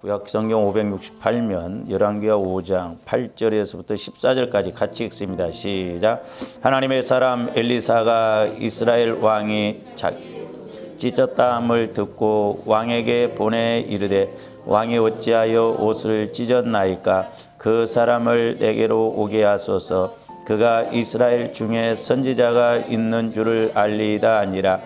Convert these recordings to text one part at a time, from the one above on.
구약성경 568면 열왕기하 5장 8절에서부터 14절까지 같이 읽습니다. 시작. 하나님의 사람 엘리사가 이스라엘 왕이 찢었다함을 듣고 왕에게 보내 이르되 왕이 어찌하여 옷을 찢었나이까? 그 사람을 내게로 오게 하소서. 그가 이스라엘 중에 선지자가 있는 줄을 알리이다 아니라.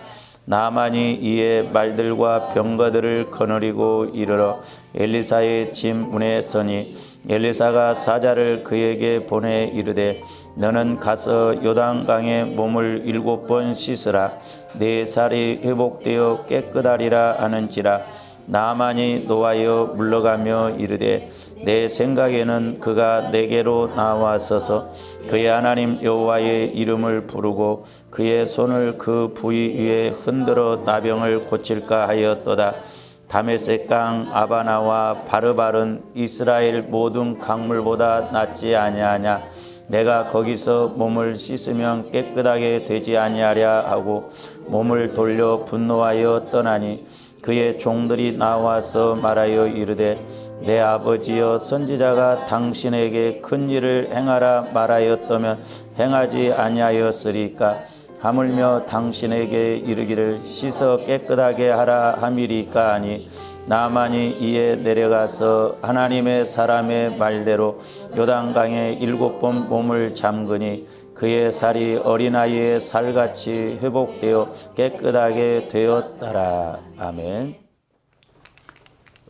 나만이 이에 말들과 병거들을 거느리고 이르러 엘리사의 집 문에 서니 엘리사가 사자를 그에게 보내 이르되 너는 가서 요단강에 몸을 7번 씻으라. 네 살이 회복되어 깨끗하리라 하는지라. 나만이 노하여 물러가며 이르되 내 생각에는 그가 내게로 나와서서 그의 하나님 여호와의 이름을 부르고 그의 손을 그 부위 위에 흔들어 나병을 고칠까 하였도다. 다메섹 강 아바나와 바르발은 이스라엘 모든 강물보다 낫지 아니하냐? 내가 거기서 몸을 씻으면 깨끗하게 되지 아니하랴 하고 몸을 돌려 분노하여 떠나니 그의 종들이 나와서 말하여 이르되 내 아버지여 선지자가 당신에게 큰 일을 행하라 말하였다면 행하지 아니하였으리까? 하물며 당신에게 이르기를 씻어 깨끗하게 하라 함이리까 하니 나만이 이에 내려가서 하나님의 사람의 말대로 요단강에 7번 몸을 잠그니 그의 살이 어린아이의 살같이 회복되어 깨끗하게 되었더라. 아멘.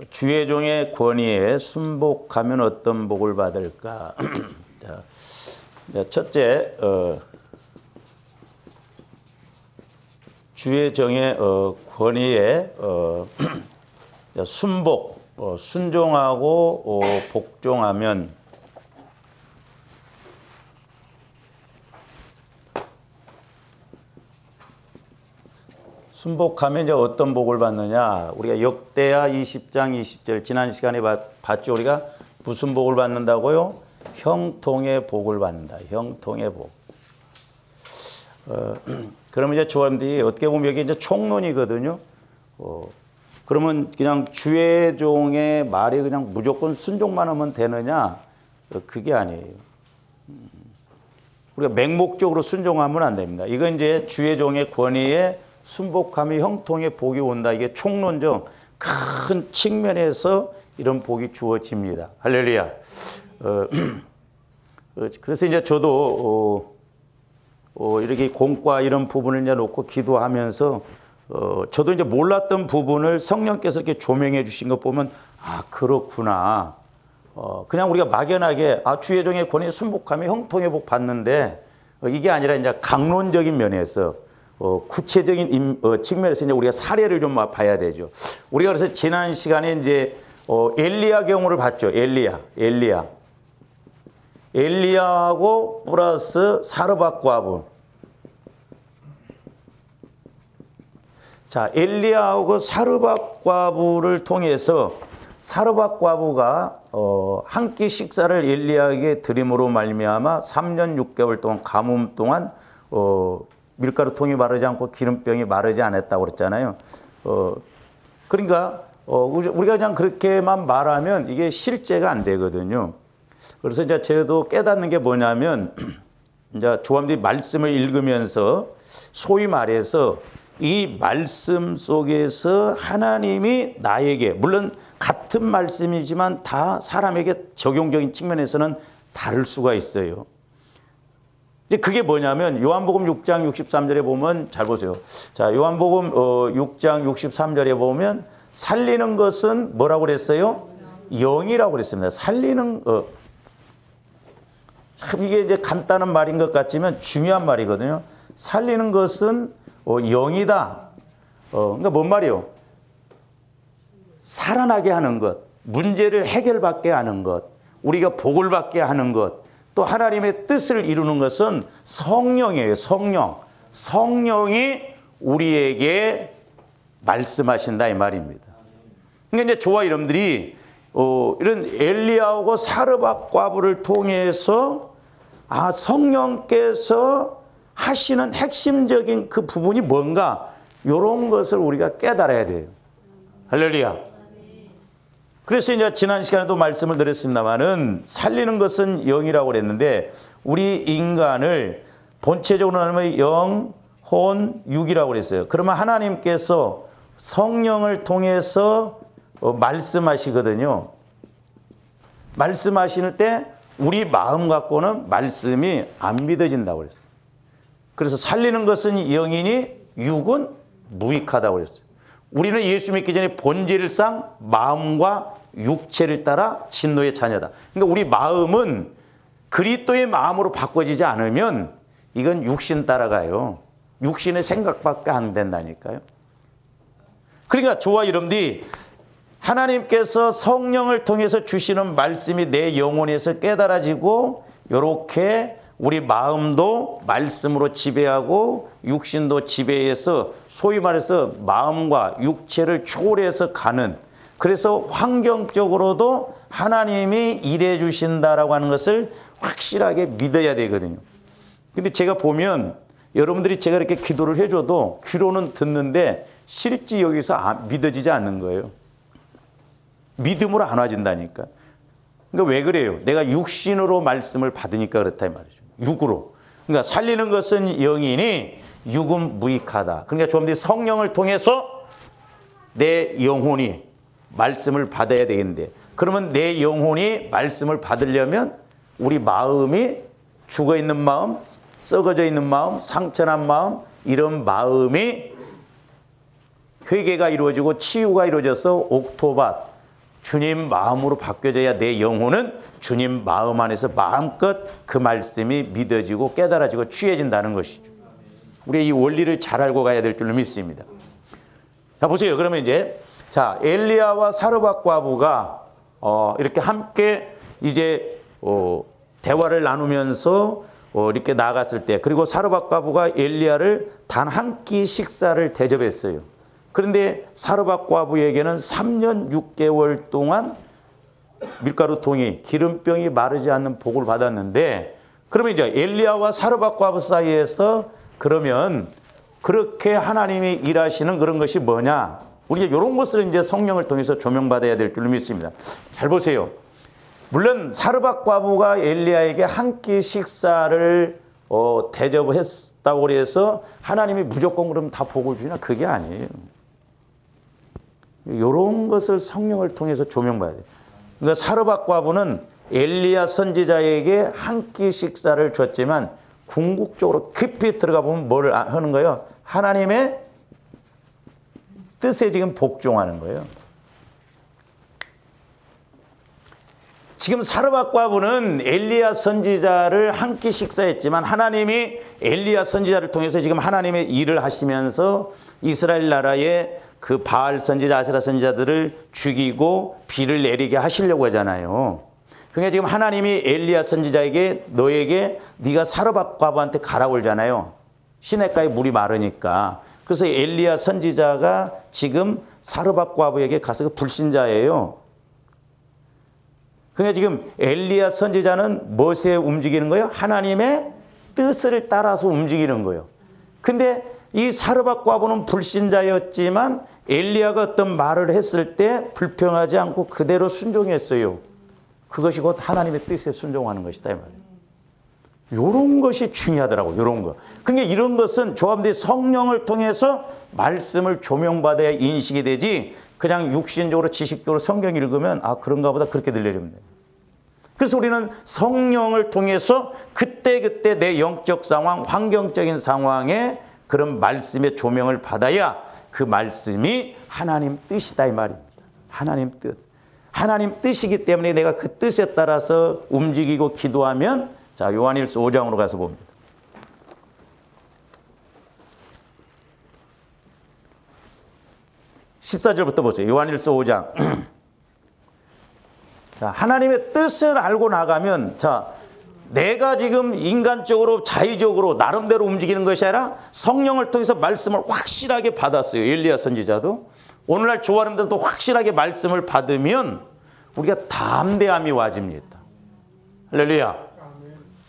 주의 종의 권위에 순복하면 어떤 복을 받을까? 첫째, 주의 종의 권위에 순복, 순종하고 복종하면 순복하면 이제 어떤 복을 받느냐? 우리가 역대하 20장 20절 지난 시간에 봤죠. 우리가 무슨 복을 받는다고요? 형통의 복을 받는다. 형통의 복. 그러면 이제 조원들이 어떻게 보면 여기 이제 총론이거든요. 그러면 그냥 주의 종의 말이 그냥 무조건 순종만 하면 되느냐? 그게 아니에요. 우리가 맹목적으로 순종하면 안 됩니다. 이건 이제 주의 종의 권위에 순복하며 형통의 복이 온다. 이게 총론적 큰 측면에서 이런 복이 주어집니다. 할렐루야. 그래서 이제 저도 이렇게 공과 이런 부분을 이제 놓고 기도하면서 저도 이제 몰랐던 부분을 성령께서 이렇게 조명해 주신 것 보면 아 그렇구나. 그냥 우리가 막연하게 주의 종의 권위에 순복하며 형통의 복 받는데 이게 아니라 이제 강론적인 면에서 구체적인 측면에서 이제 우리가 사례를 좀 봐야 되죠. 우리가 그래서 지난 시간에 이제 엘리야 경우를 봤죠. 엘리야하고 플러스 사르밧 과부. 자, 엘리야하고 사르밧 과부를 통해서 사르밧 과부가 한 끼 식사를 엘리야에게 드림으로 말미암아 3년 6개월 동안 가뭄 동안 밀가루 통이 마르지 않고 기름병이 마르지 않았다고 그랬잖아요. 그러니까 우리가 그냥 그렇게만 말하면 이게 실제가 안 되거든요. 그래서 이제 저도 깨닫는 게 뭐냐면 이제 조함들이 말씀을 읽으면서 소위 말해서 이 말씀 속에서 하나님이 나에게 물론 같은 말씀이지만 다 사람에게 적용적인 측면에서는 다를 수가 있어요. 이제 그게 뭐냐면 요한복음 6장 63절에 보면 잘 보세요. 자, 요한복음 6장 63절에 보면 살리는 것은 뭐라고 그랬어요? 영이라고 그랬습니다. 살리는 이게 이제 간단한 말인 것 같지만 중요한 말이거든요. 살리는 것은 영이다. 그러니까 뭔 말이에요? 살아나게 하는 것, 문제를 해결받게 하는 것, 우리가 복을 받게 하는 것, 또 하나님의 뜻을 이루는 것은 성령이에요. 성령이 우리에게 말씀하신다 이 말입니다. 그러니까 이제 저와 여러분들이 이런 엘리야하고 사르밧 과부를 통해서 성령께서 하시는 핵심적인 그 부분이 뭔가 이런 것을 우리가 깨달아야 돼요. 할렐루야. 그래서 이제 지난 시간에도 말씀을 드렸습니다만은 살리는 것은 영이라고 그랬는데 우리 인간을 본체적으로 하면 영, 혼, 육이라고 그랬어요. 그러면 하나님께서 성령을 통해서 말씀하시거든요. 말씀하실 때 우리 마음 갖고는 말씀이 안 믿어진다고 그랬어요. 그래서 살리는 것은 영이니 육은 무익하다고 그랬어요. 우리는 예수 믿기 전에 본질상 마음과 육체를 따라 진노의 자녀다. 그러니까 우리 마음은 그리스도의 마음으로 바꿔지지 않으면 이건 육신 따라가요. 육신의 생각밖에 안 된다니까요. 그러니까 저와 여러분들이 하나님께서 성령을 통해서 주시는 말씀이 내 영혼에서 깨달아지고 이렇게 우리 마음도 말씀으로 지배하고 육신도 지배해서 소위 말해서 마음과 육체를 초월해서 가는, 그래서 환경적으로도 하나님이 일해 주신다라고 하는 것을 확실하게 믿어야 되거든요. 근데 제가 보면 여러분들이 제가 이렇게 기도를 해줘도 귀로는 듣는데 실제 여기서 믿어지지 않는 거예요. 믿음으로 안 와진다니까. 그러니까 왜 그래요? 내가 육신으로 말씀을 받으니까 그렇다 이 말이죠. 육으로. 그러니까 살리는 것은 영이니 육은 무익하다. 그러니까 좀 더 성령을 통해서 내 영혼이 말씀을 받아야 되겠는데, 그러면 내 영혼이 말씀을 받으려면 우리 마음이 죽어있는 마음, 썩어져 있는 마음, 상처난 마음, 이런 마음이 회개가 이루어지고 치유가 이루어져서 옥토밭, 주님 마음으로 바뀌어져야 내 영혼은 주님 마음 안에서 마음껏 그 말씀이 믿어지고 깨달아지고 취해진다는 것이죠. 우리 이 원리를 잘 알고 가야 될 줄로 믿습니다. 자, 보세요. 그러면 이제 자, 엘리야와 사르밧 과부가 이렇게 함께 이제 대화를 나누면서 이렇게 나갔을 때, 그리고 사르밧 과부가 엘리야를 단 한 끼 식사를 대접했어요. 그런데 사르밧 과부에게는 3년 6개월 동안 밀가루 통이, 기름병이 마르지 않는 복을 받았는데, 그러면 이제 엘리야와 사르밧 과부 사이에서 그러면 그렇게 하나님이 일하시는 그런 것이 뭐냐? 우리가 이런 것을 이제 성령을 통해서 조명받아야 될 줄로 믿습니다. 잘 보세요. 물론 사르밧 과부가 엘리야에게 한 끼 식사를 대접했다고 해서 하나님이 무조건 그럼 다 복을 주냐? 그게 아니에요. 이런 것을 성령을 통해서 조명받아야 돼요. 그러니까 사르밧 과부는 엘리야 선지자에게 한 끼 식사를 줬지만 궁극적으로 깊이 들어가 보면 뭘 하는 거예요? 하나님의 뜻에 지금 복종하는 거예요. 지금 사르밧 과부는 엘리야 선지자를 한 끼 식사했지만 하나님이 엘리야 선지자를 통해서 지금 하나님의 일을 하시면서 이스라엘 나라의 그 바알 선지자, 아세라 선지자들을 죽이고 비를 내리게 하시려고 하잖아요. 그러니까 지금 하나님이 엘리야 선지자에게 너에게 네가 사르밧 과부한테 가라고 그러잖아요. 시냇가에 물이 마르니까. 그래서 엘리야 선지자가 지금 사르밧 과부에게 가서 그 불신자예요. 그러니까 지금 엘리야 선지자는 무엇에 움직이는 거예요? 하나님의 뜻을 따라서 움직이는 거예요. 근데 이 사르밧 과부는 불신자였지만 엘리야가 어떤 말을 했을 때 불평하지 않고 그대로 순종했어요. 그것이 곧 하나님의 뜻에 순종하는 것이다 이 말이에요. 이런 것이 중요하더라고요. 이런 거. 그러니까 이런 것은 조합들이 성령을 통해서 말씀을 조명받아야 인식이 되지, 그냥 육신적으로 지식적으로 성경 읽으면 아 그런가 보다 그렇게 들려주면 돼요. 그래서 우리는 성령을 통해서 그때그때 내 영적 상황, 환경적인 상황에 그런 말씀의 조명을 받아야 그 말씀이 하나님 뜻이다 이 말입니다. 하나님 뜻. 하나님 뜻이기 때문에 내가 그 뜻에 따라서 움직이고 기도하면, 자, 요한일서 5장으로 가서 봅니다. (14절부터) 보세요. 요한일서 5장. 자, 하나님의 뜻을 알고 나가면, 자, 내가 지금 인간적으로 자의적으로 나름대로 움직이는 것이 아니라 성령을 통해서 말씀을 확실하게 받았어요. 엘리야 선지자도. 오늘날 조아름들도 확실하게 말씀을 받으면 우리가 담대함이 와집니다. 할렐루야.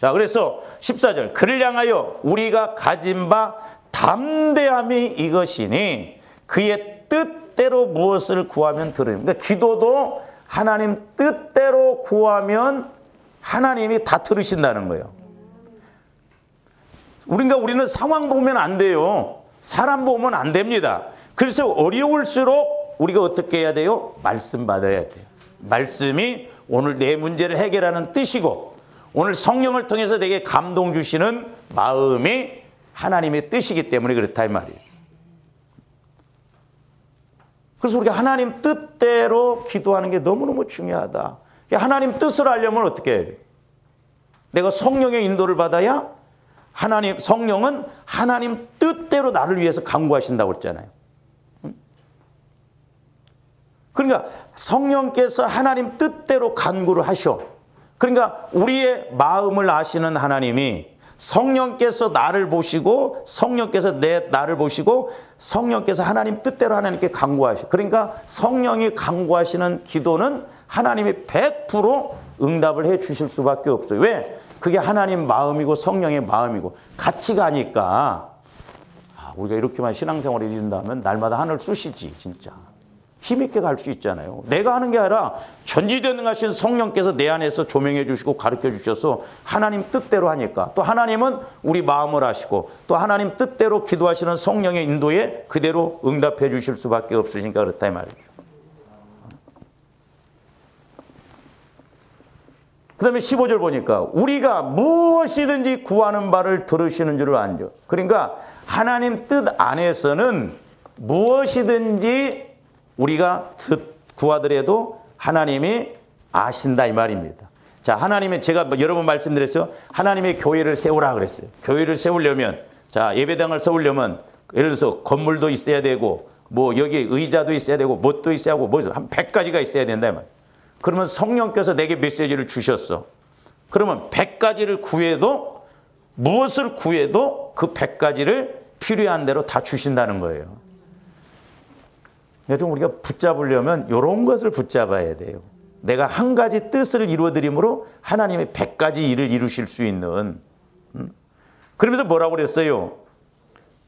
자, 그래서 14절. 그를 향하여 우리가 가진 바 담대함이 이것이니 그의 뜻대로 무엇을 구하면 들으니. 그러니까 기도도 하나님 뜻대로 구하면 하나님이 다 들으신다는 거예요. 우리는 상황 보면 안 돼요. 사람 보면 안 됩니다. 그래서 어려울수록 우리가 어떻게 해야 돼요? 말씀 받아야 돼요. 말씀이 오늘 내 문제를 해결하는 뜻이고, 오늘 성령을 통해서 내게 감동 주시는 마음이 하나님의 뜻이기 때문에 그렇다 이 말이에요. 그래서 우리가 하나님 뜻대로 기도하는 게 너무너무 중요하다. 하나님 뜻을 알려면 어떻게 해야 돼요? 내가 성령의 인도를 받아야 성령은 하나님 뜻대로 나를 위해서 간구하신다고 했잖아요. 그러니까 성령께서 하나님 뜻대로 간구를 하셔. 그러니까 우리의 마음을 아시는 하나님이 성령께서 나를 보시고 성령께서 나를 보시고 성령께서 하나님 뜻대로 하나님께 간구하셔. 그러니까 성령이 간구하시는 기도는 하나님이 100% 응답을 해 주실 수밖에 없어요. 왜? 그게 하나님 마음이고 성령의 마음이고 같이 가니까 우리가 이렇게만 신앙생활을 이룬다면 날마다 하늘 쑤시지 진짜. 힘있게 갈 수 있잖아요. 내가 하는 게 아니라 전지전능하신 성령께서 내 안에서 조명해 주시고 가르쳐 주셔서 하나님 뜻대로 하니까 또 하나님은 우리 마음을 아시고 또 하나님 뜻대로 기도하시는 성령의 인도에 그대로 응답해 주실 수밖에 없으니까 그렇다 이 말이죠. 그 다음에 15절 보니까 우리가 무엇이든지 구하는 바를 들으시는 줄을 알죠. 그러니까 하나님 뜻 안에서는 무엇이든지 우리가 구하더라도 하나님이 아신다 이 말입니다. 자, 하나님의 제가 여러 번 말씀드렸어요. 하나님의 교회를 세우라 그랬어요. 교회를 세우려면 자, 예배당을 세우려면 예를 들어서 건물도 있어야 되고 뭐 여기 의자도 있어야 되고 뭣도 있어야 하고 뭐 한 100가지가 있어야 된다 이 말이에요. 그러면 성령께서 내게 메시지를 주셨어. 그러면 100가지를 구해도 무엇을 구해도 그 100가지를 필요한 대로 다 주신다는 거예요. 그래서 우리가 붙잡으려면 이런 것을 붙잡아야 돼요. 내가 한 가지 뜻을 이루어드림으로 하나님의 100가지 일을 이루실 수 있는. 그러면서 뭐라고 그랬어요?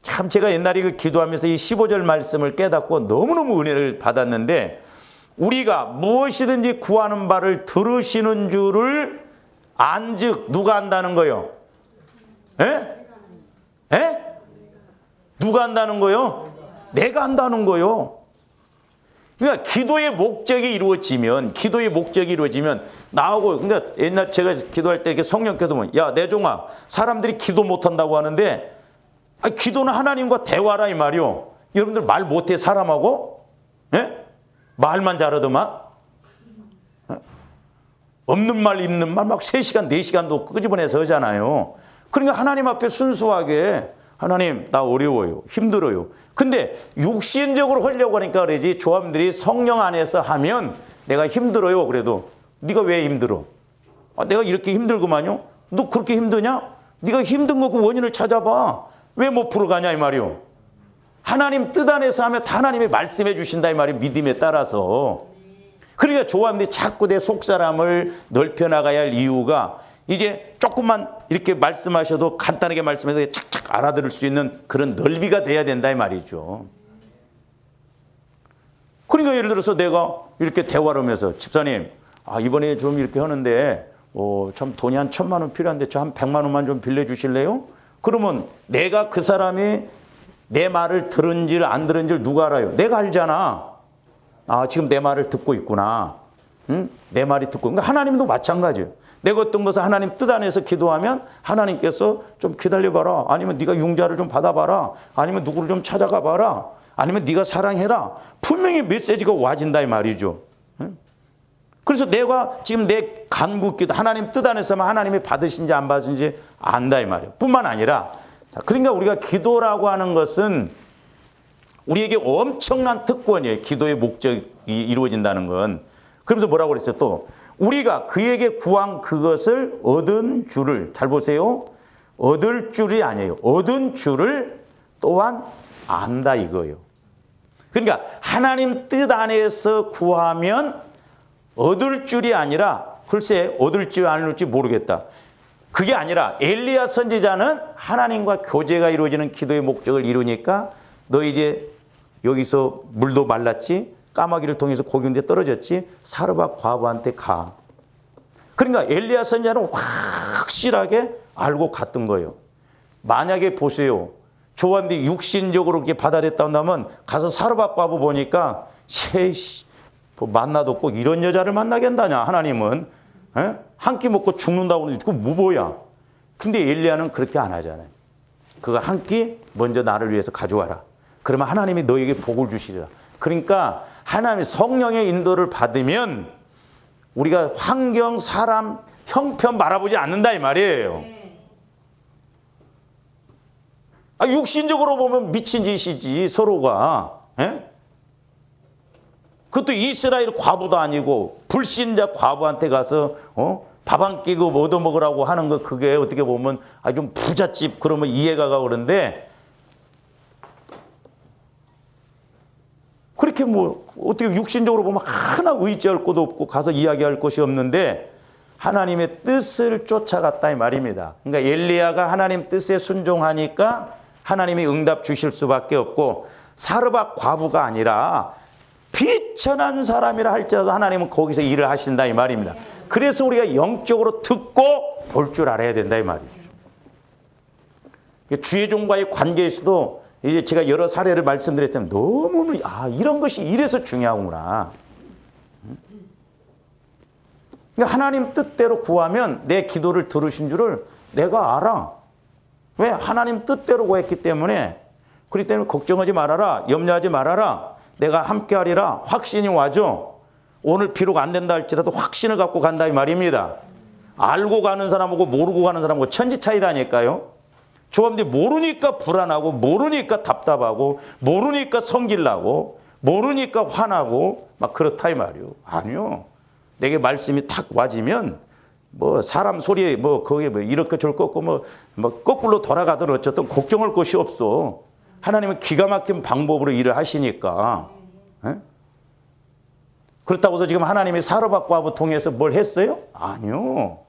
참 제가 옛날에 그 기도하면서 이 15절 말씀을 깨닫고 너무너무 은혜를 받았는데 우리가 무엇이든지 구하는 바를 들으시는 줄을 안즉 누가 안다는 거요? 에? 에? 누가 안다는 거요? 내가 안다는 거요. 그러니까 기도의 목적이 이루어지면 나하고 그러니까 옛날 제가 기도할 때 이렇게 성령께서 보면 야 내 종아 사람들이 기도 못한다고 하는데 기도는 하나님과 대화라 이 말이요. 여러분들 말 못해 사람하고? 예? 말만 잘하더만? 없는 말 있는 말 막 3시간 4시간도 끄집어내서 하잖아요. 그러니까 하나님 앞에 순수하게 하나님 나 어려워요. 힘들어요. 근데 육신적으로 하려고 하니까 그러지 조합들이 성령 안에서 하면 내가 힘들어요. 그래도 네가 왜 힘들어? 내가 이렇게 힘들구만요. 너 그렇게 힘드냐? 네가 힘든 거 그 원인을 찾아봐. 왜 못 풀어가냐 이 말이요. 하나님 뜻 안에서 하면 다 하나님이 말씀해 주신다 이 말이 믿음에 따라서. 그러니까 조합들이 자꾸 내 속사람을 넓혀나가야 할 이유가 이제 조금만 이렇게 말씀하셔도 간단하게 말씀해서 착착 알아들을 수 있는 그런 넓이가 돼야 된다 이 말이죠. 그러니까 예를 들어서 내가 이렇게 대화를 하면서 집사님 이번에 좀 이렇게 하는데 참 돈이 한 1,000만 원 필요한데 저 한 100만 원만 좀 빌려주실래요? 그러면 내가 그 사람이 내 말을 들은지 안 들은지 누가 알아요? 내가 알잖아. 지금 내 말을 듣고 있구나. 응? 내 말이 듣고. 그러니까 하나님도 마찬가지예요. 내가 어떤 것을 하나님 뜻 안에서 기도하면 하나님께서 좀 기다려봐라. 아니면 네가 융자를 좀 받아봐라. 아니면 누구를 좀 찾아가 봐라. 아니면 네가 사랑해라. 분명히 메시지가 와진다 이 말이죠. 응? 그래서 내가 지금 내 간구기도 하나님 뜻 안에서만 하나님이 받으신지 안 받으신지 안다 이 말이에요. 뿐만 아니라 그러니까 우리가 기도라고 하는 것은 우리에게 엄청난 특권이에요. 기도의 목적이 이루어진다는 건. 그러면서 뭐라고 그랬어요? 또 우리가 그에게 구한 그것을 얻은 줄을 잘 보세요. 얻을 줄이 아니에요. 얻은 줄을 또한 안다 이거예요. 그러니까 하나님 뜻 안에서 구하면 얻을 줄이 아니라 글쎄 얻을지 안 얻을지 모르겠다. 그게 아니라 엘리야 선지자는 하나님과 교제가 이루어지는 기도의 목적을 이루니까 너 이제 여기서 물도 말랐지? 까마귀를 통해서 고기인데 떨어졌지. 사르밧 과부한테 가. 그러니까 엘리야 선지자는 확실하게 알고 갔던 거예요. 만약에 보세요. 조한이 육신적으로 그렇게 받아들였다 한다면 가서 사르밧 과부 보니까 뭐 만나도 꼭 이런 여자를 만나게 한다냐 하나님은. 한 끼 먹고 죽는다고 그러는데 그거 뭐야. 근데 엘리야는 그렇게 안 하잖아요. 그거 한 끼 먼저 나를 위해서 가져와라. 그러면 하나님이 너에게 복을 주시리라. 그러니까 하나님의 성령의 인도를 받으면 우리가 환경, 사람, 형편 바라보지 않는다 이 말이에요. 육신적으로 보면 미친 짓이지 서로가. 그것도 이스라엘 과부도 아니고 불신자 과부한테 가서 밥 한 끼고 뭐 얻어먹으라고 하는 거 그게 어떻게 보면 좀 부잣집 그러면 이해가 가고 그런데 그렇게 뭐 어떻게 육신적으로 보면 하나 의지할 것도 없고 가서 이야기할 것이 없는데 하나님의 뜻을 쫓아갔다 이 말입니다. 그러니까 엘리야가 하나님 뜻에 순종하니까 하나님이 응답 주실 수밖에 없고 사르밧 과부가 아니라 비천한 사람이라 할지라도 하나님은 거기서 일을 하신다 이 말입니다. 그래서 우리가 영적으로 듣고 볼 줄 알아야 된다 이 말이죠. 주의 종과의 관계에서도 이제 제가 여러 사례를 말씀드렸지만 너무 이런 것이 이래서 중요하구나. 그러니까 하나님 뜻대로 구하면 내 기도를 들으신 줄을 내가 알아. 왜? 하나님 뜻대로 구했기 때문에. 그렇기 때문에 걱정하지 말아라. 염려하지 말아라. 내가 함께하리라. 확신이 와줘. 오늘 비록 안 된다 할지라도 확신을 갖고 간다 이 말입니다. 알고 가는 사람하고 모르고 가는 사람하고 천지 차이다니까요. 조합들이 모르니까 불안하고 모르니까 답답하고 모르니까 성질나고 모르니까 화나고 막 그렇다 이 말이요. 아니요. 내게 말씀이 탁 와지면 뭐 사람 소리에 뭐 거기에 뭐 이렇게 저렇게 꺾고 뭐 거꾸로 돌아가든 어쨌든 걱정할 것이 없어. 하나님은 기가 막힌 방법으로 일을 하시니까. 그렇다고 해서 지금 하나님이 사르밧 과부 통해서 뭘 했어요? 아니요.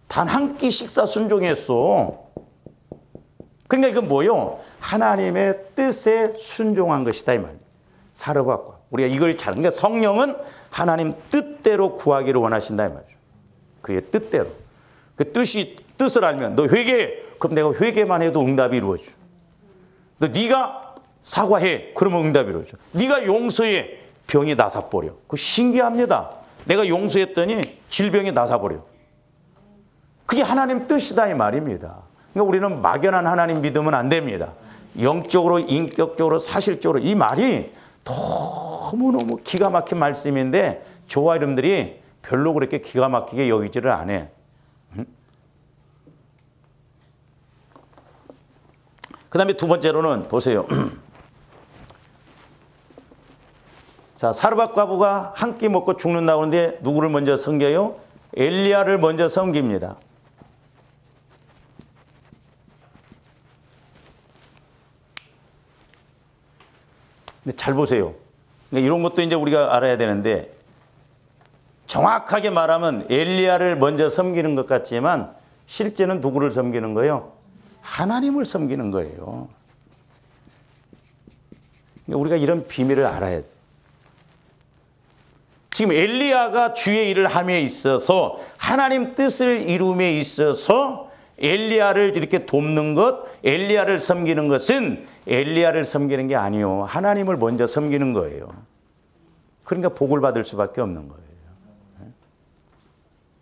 단 한 끼 식사 순종했어. 그러니까 이건 뭐요? 하나님의 뜻에 순종한 것이다 이 말이에요. 사르밧 과부. 우리가 이걸 그러니까 성령은 하나님 뜻대로 구하기를 원하신다 이 말이죠. 그의 뜻대로. 그 뜻을 알면 너 회개해. 그럼 내가 회개만 해도 응답이 이루어져. 네가 사과해. 그러면 응답이 이루어져. 네가 용서해. 병이 나사버려. 그거 신기합니다. 내가 용서했더니 질병이 나사버려. 그게 하나님 뜻이다 이 말입니다. 그러니까 우리는 막연한 하나님 믿으면 안 됩니다. 영적으로, 인격적으로, 사실적으로 이 말이 너무너무 기가 막힌 말씀인데 저와 여러분들이 별로 그렇게 기가 막히게 여기지를 않아. 그 다음에 두 번째로는 보세요. 자, 사르밧 과부가 한 끼 먹고 죽는다고 하는데 누구를 먼저 섬겨요? 엘리야를 먼저 섬깁니다. 근데 잘 보세요. 그러니까 이런 것도 이제 우리가 알아야 되는데 정확하게 말하면 엘리야를 먼저 섬기는 것 같지만 실제는 누구를 섬기는 거예요? 하나님을 섬기는 거예요. 그러니까 우리가 이런 비밀을 알아야 돼. 지금 엘리야가 주의 일을 함에 있어서 하나님 뜻을 이룸에 있어서 엘리야를 이렇게 돕는 것, 엘리야를 섬기는 것은 엘리야를 섬기는 게 아니요. 하나님을 먼저 섬기는 거예요. 그러니까 복을 받을 수밖에 없는 거예요.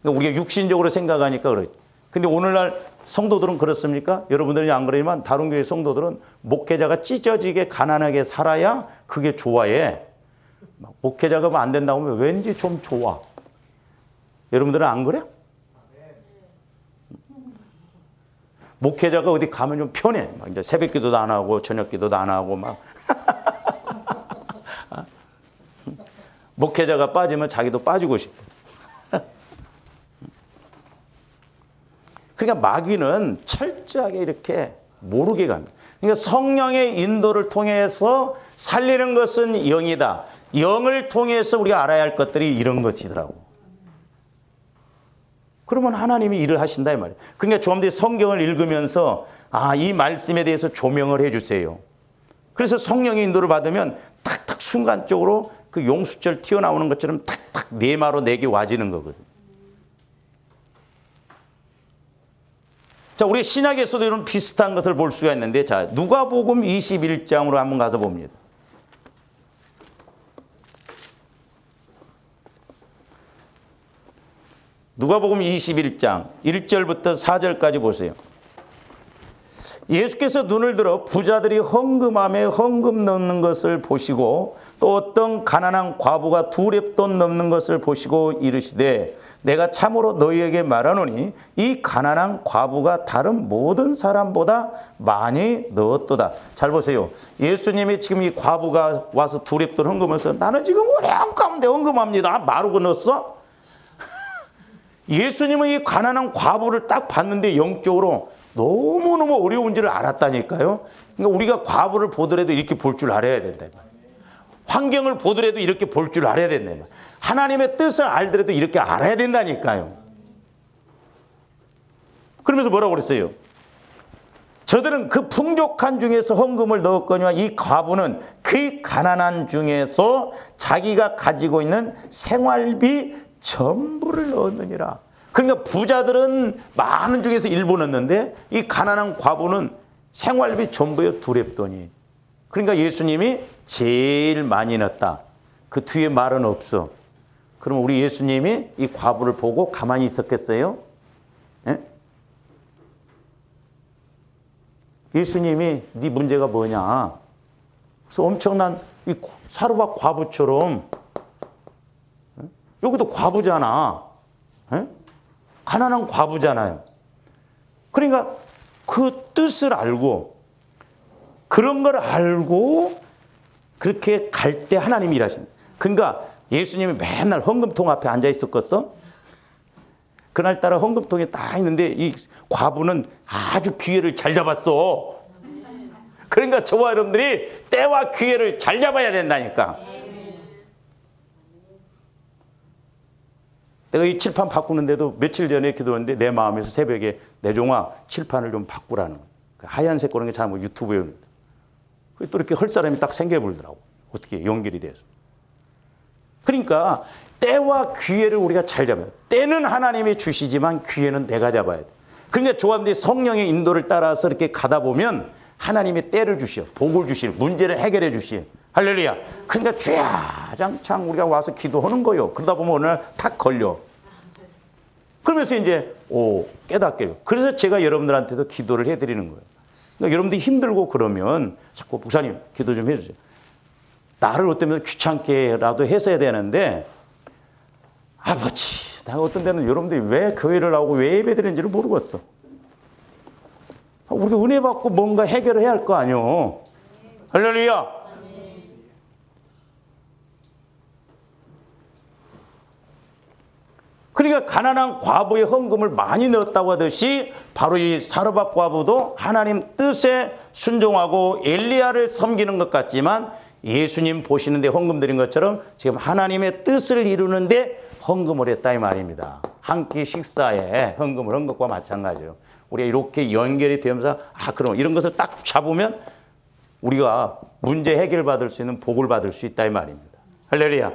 그러니까 우리가 육신적으로 생각하니까 그렇죠. 근데 오늘날 성도들은 그렇습니까? 여러분들이 안 그러지만 다른 교회 성도들은 목회자가 찢어지게 가난하게 살아야 그게 좋아해. 목회자가 안 된다고 하면 왠지 좀 좋아. 여러분들은 안 그래? 목회자가 어디 가면 좀 편해. 막 이제 새벽 기도도 안 하고 저녁 기도도 안 하고 막. 목회자가 빠지면 자기도 빠지고 싶어. 그러니까 마귀는 철저하게 이렇게 모르게 갑니다. 그러니까 성령의 인도를 통해서 살리는 것은 영이다. 영을 통해서 우리가 알아야 할 것들이 이런 것이더라고. 그러면 하나님이 일을 하신다 이 말이에요. 그러니까 조금더 성경을 읽으면서 이 말씀에 대해서 조명을 해 주세요. 그래서 성령의 인도를 받으면 탁탁 순간적으로 그 용수철 튀어나오는 것처럼 탁탁 내마로 내게 와지는 거거든. 자, 우리 신약에서도 이런 비슷한 것을 볼 수가 있는데, 자, 누가복음 21장으로 한번 가서 봅니다. 누가복음 21장 1절부터 4절까지 보세요. 예수께서 눈을 들어 부자들이 헌금함에 헌금 넣는 것을 보시고 또 어떤 가난한 과부가 2렙돈 넣는 것을 보시고 이르시되 내가 참으로 너희에게 말하노니 이 가난한 과부가 다른 모든 사람보다 많이 넣었도다. 잘 보세요. 예수님이 지금 이 과부가 와서 2렙돈 헌금해서 나는 지금 어려운 가운데 헌금합니다. 마르고 넣었어? 예수님은 이 가난한 과부를 딱 봤는데 영적으로 너무너무 어려운 줄을 알았다니까요. 그러니까 우리가 과부를 보더라도 이렇게 볼 줄 알아야 된다. 환경을 보더라도 이렇게 볼 줄 알아야 된다. 하나님의 뜻을 알더라도 이렇게 알아야 된다니까요. 그러면서 뭐라고 그랬어요? 저들은 그 풍족한 중에서 헌금을 넣었거니와 이 과부는 그 가난한 중에서 자기가 가지고 있는 생활비 전부를 넣었느니라. 그러니까 부자들은 많은 중에서 일부 넣었는데 이 가난한 과부는 생활비 전부에 2렙돈이. 그러니까 예수님이 제일 많이 넣었다. 그 뒤에 말은 없어. 그럼 우리 예수님이 이 과부를 보고 가만히 있었겠어요? 예? 예수님이 네 문제가 뭐냐? 그래서 엄청난 이 사르밧 과부처럼 여기도 과부잖아. 에? 가난한 과부잖아요. 그러니까 그 뜻을 알고 그런 걸 알고 그렇게 갈 때 하나님이 일하신다. 그러니까 예수님이 맨날 헌금통 앞에 앉아 있었겠어? 그날따라 헌금통에 딱 있는데 이 과부는 아주 기회를 잘 잡았어. 그러니까 저와 여러분들이 때와 기회를 잘 잡아야 된다니까. 내가 이 칠판 바꾸는데도 며칠 전에 기도했는데 내 마음에서 새벽에 내종아 칠판을 좀 바꾸라는 거야. 하얀색 그런 게 잘 뭐 유튜브에 또 이렇게 헐 사람이 딱 생겨버리더라고. 어떻게 연결이 돼서. 그러니까 때와 기회를 우리가 잘 잡아야 돼. 때는 하나님이 주시지만 기회는 내가 잡아야 돼. 그러니까 조합들이 성령의 인도를 따라서 이렇게 가다 보면 하나님의 때를 주시오. 복을 주시오. 문제를 해결해 주시오. 할렐루야. 그러니까 주야장창 우리가 와서 기도하는 거요. 그러다 보면 어느 날 탁 걸려. 그러면서 이제 깨닫게요. 그래서 제가 여러분들한테도 기도를 해드리는 거예요. 그러니까 여러분들이 힘들고 그러면 자꾸 목사님 기도 좀 해주세요. 나를 어쩌면 귀찮게라도 했어야 되는데 아버지 나 어떤 데는 여러분들이 왜 교회를 나오고 왜 예배 드리는지를 모르겠어. 우리가 은혜 받고 뭔가 해결을 해야 할 거 아니요. 할렐루야. 그러니까 가난한 과부의 헌금을 많이 넣었다고 하듯이 바로 이 사르밧 과부도 하나님 뜻에 순종하고 엘리야를 섬기는 것 같지만 예수님 보시는데 헌금 드린 것처럼 지금 하나님의 뜻을 이루는데 헌금을 했다 이 말입니다. 한 끼 식사에 헌금을 한 것과 마찬가지예요. 우리가 이렇게 연결이 되면서 그럼 이런 것을 딱 잡으면 우리가 문제 해결받을 수 있는 복을 받을 수 있다 이 말입니다. 할렐루야.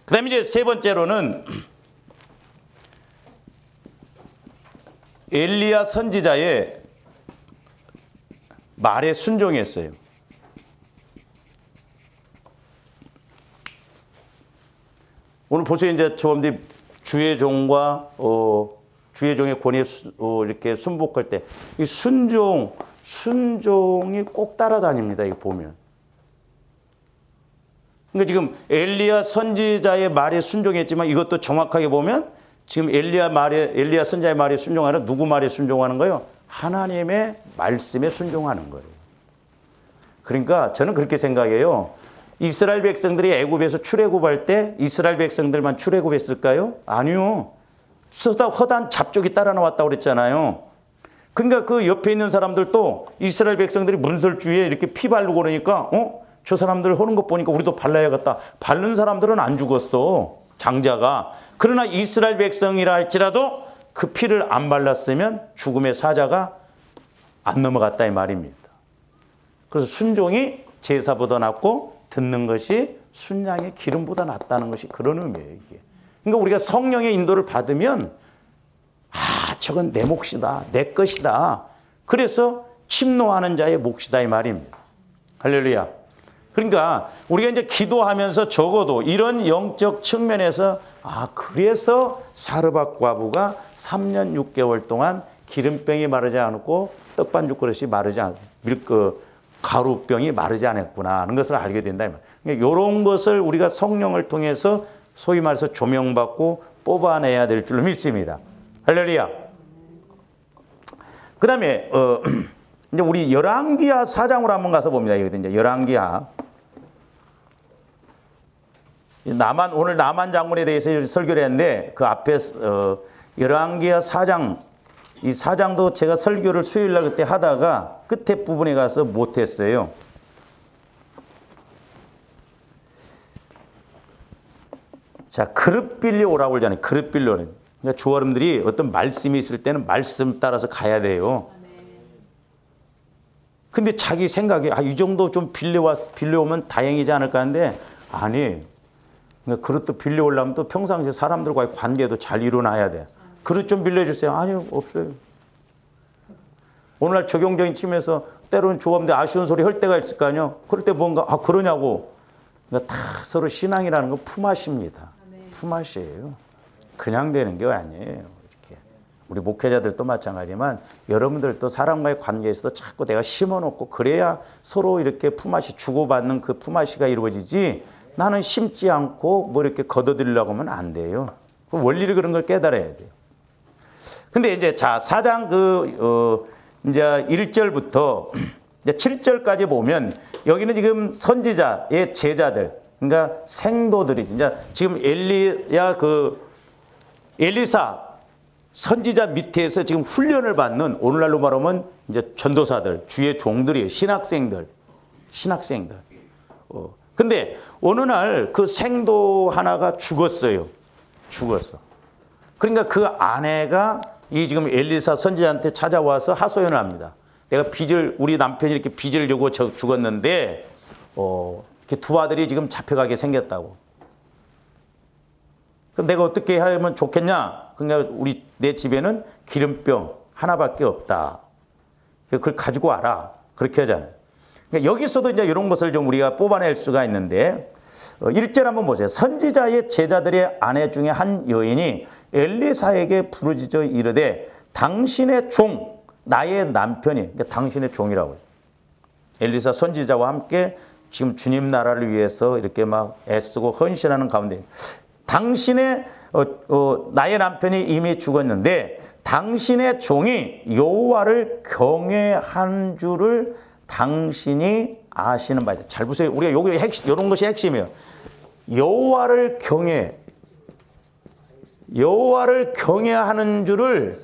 그 다음에 이제 세 번째로는 엘리야 선지자의 말에 순종했어요. 오늘 보세요. 이제 저분들이 주의 종과 주의 종의 권위에 이렇게 순복할 때 이 순종이 꼭 따라다닙니다. 이거 보면. 그러니까 지금 엘리야 선지자의 말에 순종했지만 이것도 정확하게 보면 지금 엘리야 선지자의 말에 순종하는 누구 말에 순종하는 거예요? 하나님의 말씀에 순종하는 거예요. 그러니까 저는 그렇게 생각해요. 이스라엘 백성들이 애굽에서 출애굽할 때 이스라엘 백성들만 출애굽했을까요? 아니요. 허단 잡족이 따라 나왔다고 그랬잖아요. 그러니까 그 옆에 있는 사람들도 이스라엘 백성들이 문설주에 이렇게 피 바르고 그러니까 저 사람들 하는 것 보니까 우리도 발라야겠다. 바른 사람들은 안 죽었어. 장자가. 그러나 이스라엘 백성이라 할지라도 그 피를 안 발랐으면 죽음의 사자가 안 넘어갔다 이 말입니다. 그래서 순종이 제사보다 낫고 듣는 것이 순양의 기름보다 낫다는 것이 그런 의미예요, 이게. 그러니까 우리가 성령의 인도를 받으면 저건 내 몫이다, 내 것이다. 그래서 침노하는 자의 몫이다 이 말입니다. 할렐루야. 그러니까 우리가 이제 기도하면서 적어도 이런 영적 측면에서 그래서 사르밧 과부가 3년 6개월 동안 기름병이 마르지 않고 떡반죽 그릇이 마르지 않고 가루병이 마르지 않았구나 하는 것을 알게 된다. 그러니까 이런 것을 우리가 성령을 통해서 소위 말해서 조명받고 뽑아내야 될 줄로 믿습니다. 할렐루야. 그 다음에 이제 우리 열왕기하 4장으로 한번 가서 봅니다. 여기 이제 열왕기하. 오늘 나만 장군에 대해서 설교를 했는데 그 앞에 열왕기하 4장, 이 4장도 제가 설교를 수요일 날 그때 하다가 끝에 부분에 가서 못했어요. 자, 그릇 빌려 오라고 그러잖아요. 그릇 빌려오는. 그러니까 조아름들이 어떤 말씀이 있을 때는 말씀 따라서 가야 돼요. 근데 자기 생각에 이 정도 좀 빌려오면 다행이지 않을까 하는데 아니. 그러니까 그릇도 빌려오려면 또 평상시에 사람들과의 관계도 잘 이루어놔야 돼. 그릇 좀 빌려주세요. 아니요, 없어요. 오늘날 적용적인 측면에서 때로는 조감대 아쉬운 소리 할 때가 있을 거 아니에요. 그럴 때 뭔가 그러냐고. 그러니까 다 서로 신앙이라는 건 품앗입니다. 품앗이에요. 그냥 되는 게 아니에요. 이렇게 우리 목회자들도 마찬가지지만 여러분들도 사람과의 관계에서도 자꾸 내가 심어놓고 그래야 서로 이렇게 품앗이 주고받는 그 품앗이가 이루어지지. 나는 심지 않고 뭐 이렇게 걷어들이려고 하면 안 돼요. 그 원리를 그런 걸 깨달아야 돼요. 근데 이제 4장 이제 1절부터 이제 7절까지 보면 여기는 지금 선지자의 제자들, 그러니까 생도들이 이제 지금 엘리사 선지자 밑에서 지금 훈련을 받는 오늘날로 말하면 이제 전도사들, 주의 종들이에요. 신학생들. 근데 어느 날 그 생도 하나가 죽었어요. 그러니까 그 아내가 이 지금 엘리사 선지자한테 찾아와서 하소연을 합니다. 내가 우리 남편이 이렇게 빚을 주고 죽었는데, 이렇게 두 아들이 지금 잡혀가게 생겼다고. 그럼 내가 어떻게 하면 좋겠냐? 그러니까 내 집에는 기름병 하나밖에 없다. 그걸 가지고 와라. 그렇게 하잖아요. 그러니까 여기서도 이제 이런 것을 좀 우리가 뽑아낼 수가 있는데 1절 한번 보세요. 선지자의 제자들의 아내 중에 한 여인이 엘리사에게 부르짖어 이르되 당신의 종 나의 남편이 그러니까 당신의 종이라고 해요. 엘리사 선지자와 함께 지금 주님 나라를 위해서 이렇게 막 애쓰고 헌신하는 가운데 당신의 나의 남편이 이미 죽었는데 당신의 종이 여호와를 경외한 줄을 당신이 아시는 바이다. 잘 보세요. 우리가 이런 것이 핵심이에요. 여호와를 경외하는 줄을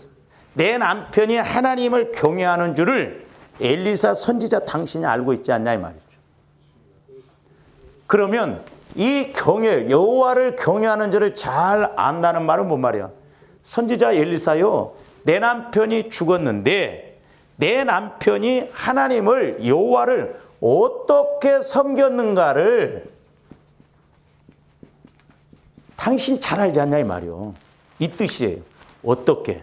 내 남편이 하나님을 경외하는 줄을 엘리사 선지자 당신이 알고 있지 않냐 이 말이죠. 그러면 이 여호와를 경외하는 줄을 잘 안다는 말은 뭔 말이야? 선지자 엘리사요. 내 남편이 죽었는데 내 남편이 하나님을 여호와를 어떻게 섬겼는가를 당신이 잘 알지 않냐 이 말이요. 이 뜻이에요. 어떻게.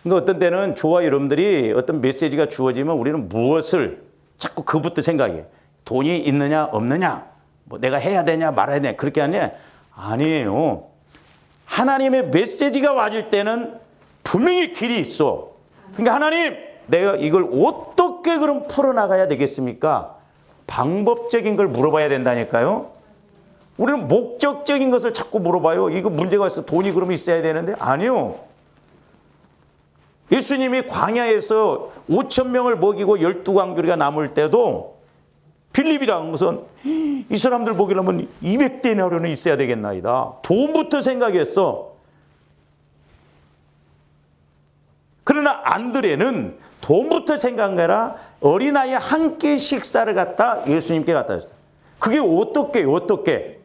근데 어떤 때는 저와 여러분들이 어떤 메시지가 주어지면 우리는 무엇을 자꾸 그부터 생각해. 돈이 있느냐 없느냐 뭐 내가 해야 되냐 말아야 되냐 그렇게 하냐. 아니에요. 하나님의 메시지가 와질 때는 분명히 길이 있어. 그러니까 하나님 내가 이걸 어떻게 그럼 풀어나가야 되겠습니까? 방법적인 걸 물어봐야 된다니까요. 우리는 목적적인 것을 자꾸 물어봐요. 이거 문제가 있어. 돈이 그러면 있어야 되는데 아니요. 예수님이 광야에서 5,000명을 먹이고 12광주리가 남을 때도 빌립이랑 무슨 이 사람들 먹이려면 200데나리온은 있어야 되겠나이다. 돈부터 생각했어. 그러나 안드레는 돈부터 생각해라 어린아이 한 끼 식사를 갖다 예수님께 갖다 줬어요. 그게 어떻게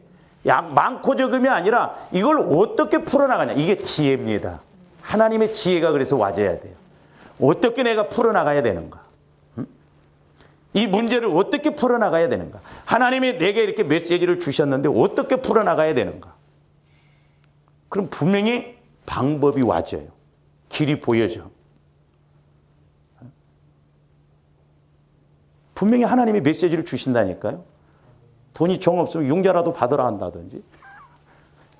약 많고 적음이 아니라 이걸 어떻게 풀어나가냐. 이게 지혜입니다. 하나님의 지혜가 그래서 와줘야 돼요. 어떻게 내가 풀어나가야 되는가. 이 문제를 어떻게 풀어나가야 되는가? 하나님이 내게 이렇게 메시지를 주셨는데 어떻게 풀어나가야 되는가? 그럼 분명히 방법이 와져요. 길이 보여져. 분명히 하나님이 메시지를 주신다니까요. 돈이 정 없으면 융자라도 받으라 한다든지,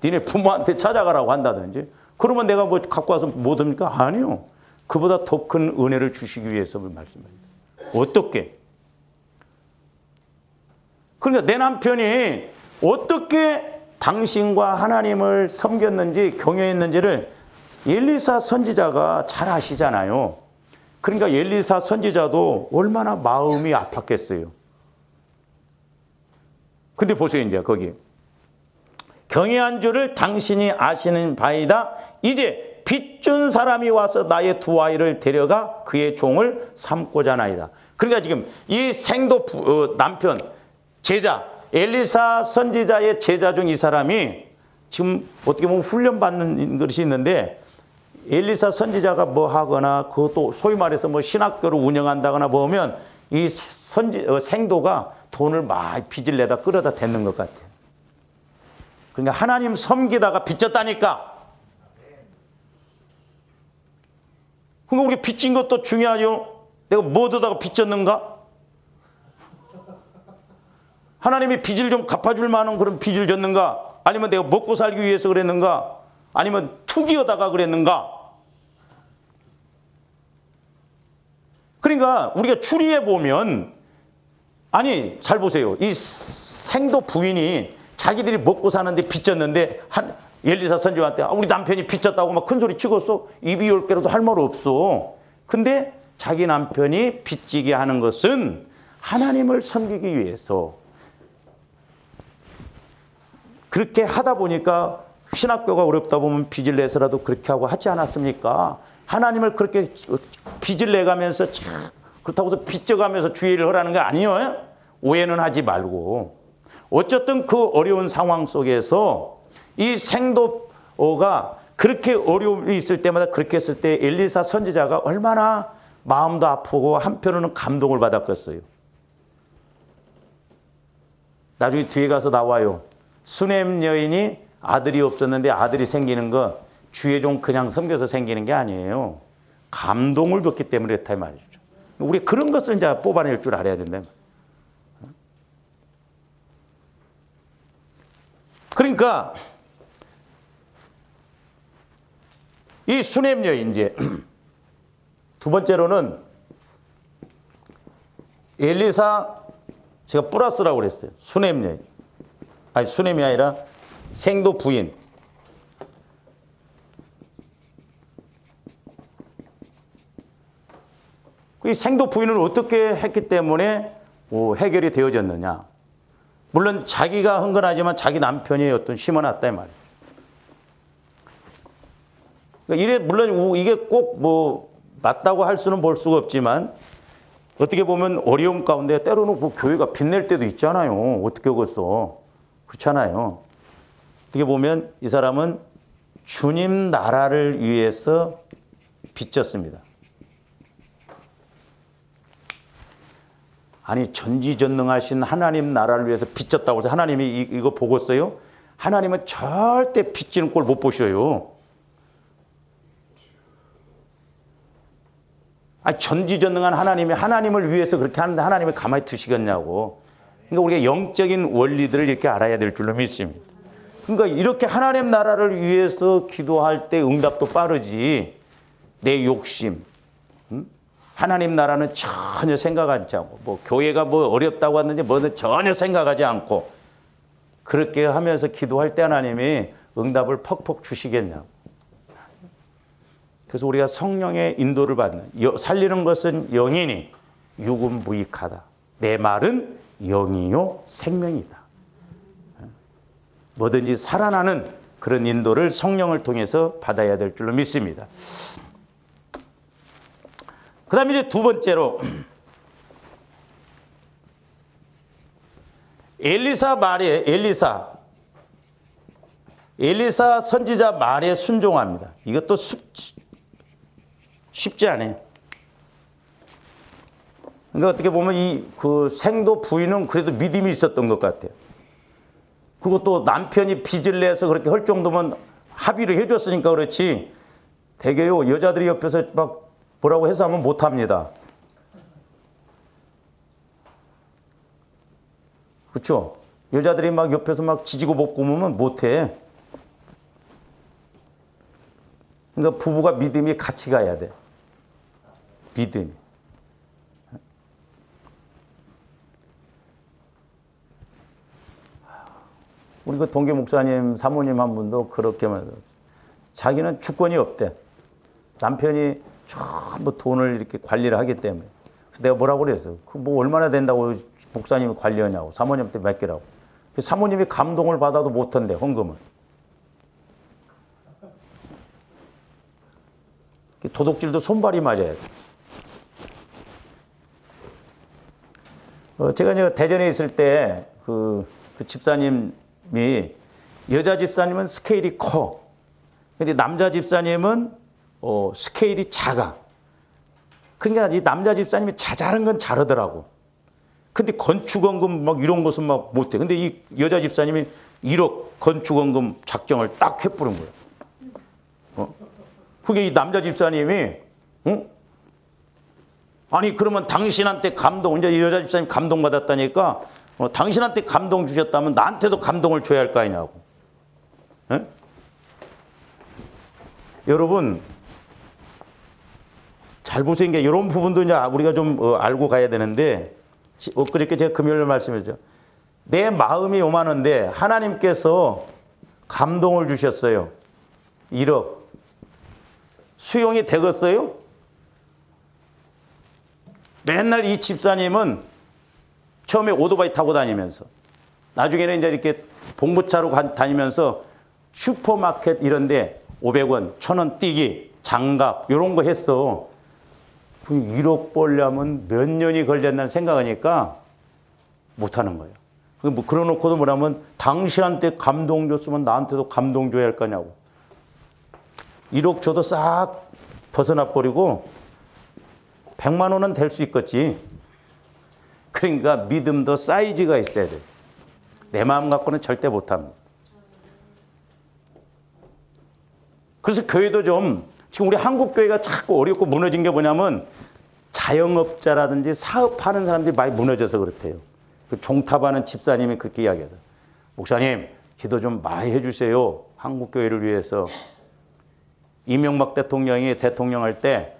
니네 부모한테 찾아가라고 한다든지, 그러면 내가 뭐 갖고 와서 뭐 듭니까? 아니요. 그보다 더 큰 은혜를 주시기 위해서 말씀합니다. 어떻게? 그러니까 내 남편이 어떻게 당신과 하나님을 섬겼는지 경외했는지를 엘리사 선지자가 잘 아시잖아요. 그러니까 엘리사 선지자도 얼마나 마음이 아팠겠어요. 근데 보세요. 이제 거기 경외한 줄을 당신이 아시는 바이다. 이제 빚준 사람이 와서 나의 두 아이를 데려가 그의 종을 삼고자 하나이다. 그러니까 지금 이 생도 남편 제자 엘리사 선지자의 제자 중 이 사람이 지금 어떻게 보면 훈련받는 것이 있는데, 엘리사 선지자가 뭐 하거나 그것도 소위 말해서 뭐 신학교를 운영한다거나 보면 이 생도가 돈을 많이 빚을 내다 끌어다 댔는 것 같아요. 그러니까 하나님 섬기다가 빚졌다니까. 그러니까 우리 빚진 것도 중요하죠. 내가 뭐 얻어다가 빚졌는가? 하나님이 빚을 좀 갚아줄 만한 그런 빚을 졌는가? 아니면 내가 먹고 살기 위해서 그랬는가? 아니면 투기하다가 그랬는가? 그러니까 우리가 추리해 보면, 아니 잘 보세요. 이 생도 부인이 자기들이 먹고 사는데 빚졌는데 엘리사 선지자한테 우리 남편이 빚졌다고 막 큰 소리 치고서 입이 열 개라도 할 말 없어. 근데 자기 남편이 빚지게 하는 것은 하나님을 섬기기 위해서. 그렇게 하다 보니까 신학교가 어렵다 보면 빚을 내서라도 그렇게 하고 하지 않았습니까? 하나님을 그렇게 빚을 내가면서 그렇다고 해서 빚져가면서 주의를 하라는 게 아니에요. 오해는 하지 말고. 어쨌든 그 어려운 상황 속에서 이 생도가 그렇게 어려움이 있을 때마다 그렇게 했을 때 엘리사 선지자가 얼마나 마음도 아프고 한편으로는 감동을 받았겠어요. 나중에 뒤에 가서 나와요. 수넴 여인이 아들이 없었는데 아들이 생기는 거 주의 종 그냥 섬겨서 생기는 게 아니에요. 감동을 줬기 때문에 그렇다 말이죠. 우리 그런 것을 이제 뽑아낼 줄 알아야 된다. 그러니까 이 수넴 여인 이제 두 번째로는 엘리사 제가 플러스라고 그랬어요. 수넴 여인. 아니 수넴이 아니라 생도 부인. 이 생도 부인을 어떻게 했기 때문에 해결이 되어졌느냐. 물론 자기가 흥건하지만 자기 남편이 어떤 심어놨다 이 말이에요. 그러니까 이래 물론 이게 꼭 뭐 맞다고 할 수는 볼 수가 없지만 어떻게 보면 어려움 가운데 때로는 그 교회가 빛낼 때도 있잖아요. 어떻게 하겠어. 그렇잖아요. 어떻게 보면 이 사람은 주님 나라를 위해서 빚졌습니다. 아니 전지전능하신 하나님 나라를 위해서 빚졌다고 해서 하나님이 이거 보겠어요? 하나님은 절대 빚지는 꼴 못 보셔요. 아니 전지전능한 하나님이 하나님을 위해서 그렇게 하는데 하나님을 가만히 두시겠냐고. 그러니까 우리가 영적인 원리들을 이렇게 알아야 될 줄로 믿습니다. 그러니까 이렇게 하나님 나라를 위해서 기도할 때 응답도 빠르지. 내 욕심, 하나님 나라는 전혀 생각하지 않고, 뭐 교회가 뭐 어렵다고 하는지 뭐는 전혀 생각하지 않고 그렇게 하면서 기도할 때 하나님이 응답을 퍽퍽 주시겠냐고. 그래서 우리가 성령의 인도를 받는, 살리는 것은 영이니 육은 무익하다. 내 말은 영이요 생명이다. 뭐든지 살아나는 그런 인도를 성령을 통해서 받아야 될 줄로 믿습니다. 그 다음에 이제 두 번째로 엘리사 말에 엘리사 선지자 말에 순종합니다. 이것도 쉽지 않아요. 그러니까 어떻게 보면 이 그 생도 부인은 그래도 믿음이 있었던 것 같아요. 그리고 또 남편이 빚을 내서 그렇게 할 정도면 합의를 해줬으니까 그렇지. 대개요 여자들이 옆에서 막 뭐라고 해서 하면 못합니다. 그렇죠? 여자들이 막 옆에서 막 지지고 볶고 오면 못해. 그러니까 부부가 믿음이 같이 가야 돼. 믿음이. 우리 그 동계 목사님 사모님 한 분도 그렇게 말해요. 자기는 주권이 없대. 남편이 전부 돈을 이렇게 관리를 하기 때문에. 그래서 내가 뭐라고 그랬어. 그 뭐 얼마나 된다고 목사님이 관리하냐고. 사모님한테 맡기라고. 사모님이 감동을 받아도 못한대, 헌금을. 도둑질도 손발이 맞아야 돼. 제가 이제 대전에 있을 때 그 집사님이 여자 집사님은 스케일이 커. 근데 남자 집사님은 스케일이 작아. 그러니까 이 남자 집사님이 자잘한 건 잘하더라고. 근데 건축원금 막 이런 것은 막 못해. 근데 이 여자 집사님이 1억 건축원금 작정을 딱 해뿌린 거야. 그게 이 남자 집사님이, 응? 아니, 그러면 당신한테 감동, 이제 이 여자 집사님 감동받았다니까, 당신한테 감동 주셨다면 나한테도 감동을 줘야 할 거 아니냐고. 에? 여러분, 잘 보시는 게 이런 부분도 이제 우리가 좀 알고 가야 되는데, 그렇게 제가 금요일에 말씀했죠. 내 마음이 요만한데 하나님께서 감동을 주셨어요. 1억. 수용이 되겠어요? 맨날 이 집사님은 처음에 오토바이 타고 다니면서 나중에는 이제 이렇게 봉고차로 다니면서 슈퍼마켓 이런데 500원, 1000원 띄기, 장갑 이런 거 했어. 1억 벌려면 몇 년이 걸렸나 생각하니까 못하는 거예요. 뭐 그러놓고도 뭐라면 당신한테 감동 줬으면 나한테도 감동 줘야 할 거냐고. 1억 줘도 싹 벗어나 버리고 100만 원은 될 수 있겠지. 그러니까 믿음도 사이즈가 있어야 돼. 내 마음 갖고는 절대 못합니다. 그래서 교회도 좀 지금 우리 한국 교회가 자꾸 어렵고 무너진 게 뭐냐면 자영업자라든지 사업하는 사람들이 많이 무너져서 그렇대요. 그 종탑하는 집사님이 그렇게 이야기하더라고요. 목사님, 기도 좀 많이 해주세요. 한국 교회를 위해서. 이명박 대통령이 대통령 할 때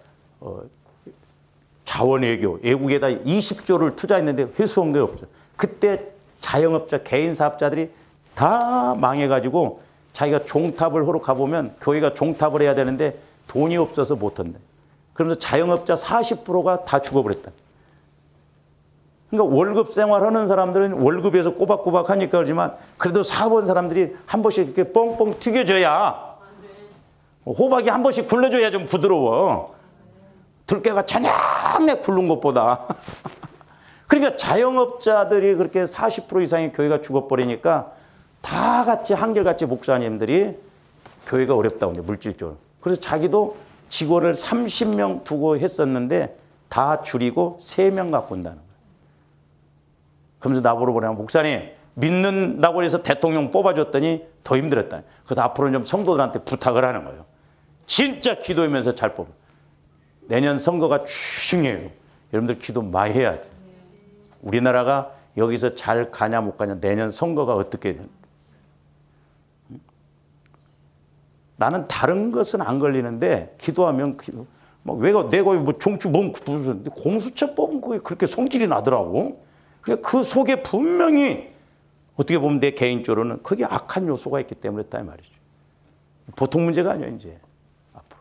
자원외교, 외국에다 20조를 투자했는데 회수한 게 없죠. 그때 자영업자, 개인 사업자들이 다 망해가지고 자기가 종탑을 하러 가보면 교회가 종탑을 해야 되는데 돈이 없어서 못한대. 그러면서 자영업자 40%가 다 죽어버렸다. 그러니까 월급 생활하는 사람들은 월급에서 꼬박꼬박 하니까 그러지만 그래도 사업한 사람들이 한 번씩 이렇게 뻥뻥 튀겨줘야 호박이 한 번씩 굴러줘야 좀 부드러워. 들깨가 저녁내 굴른 것보다. 그러니까 자영업자들이 그렇게 40% 이상의 교회가 죽어버리니까 다 같이 한결같이 목사님들이 교회가 어렵다고 이제 물질적으로. 그래서 자기도 직원을 30명 두고 했었는데 다 줄이고 3명 갖고 온다는 거예요. 그러면서 나보러 보내면 목사님 믿는다고 해서 대통령 뽑아줬더니 더 힘들었다. 그래서 앞으로는 좀 성도들한테 부탁을 하는 거예요. 진짜 기도하면서 잘 뽑아. 내년 선거가 중요해요. 여러분들 기도 많이 해야 돼. 우리나라가 여기서 잘 가냐 못 가냐 내년 선거가 어떻게 되는. 나는 다른 것은 안 걸리는데 기도하면 막 내가 뭐 정치 무슨 공수처 뽑은 거에 그렇게 성질이 나더라고. 그 속에 분명히 어떻게 보면 내 개인적으로는 그게 악한 요소가 있기 때문에 그랬다 말이죠. 보통 문제가 아니에요 이제. 앞으로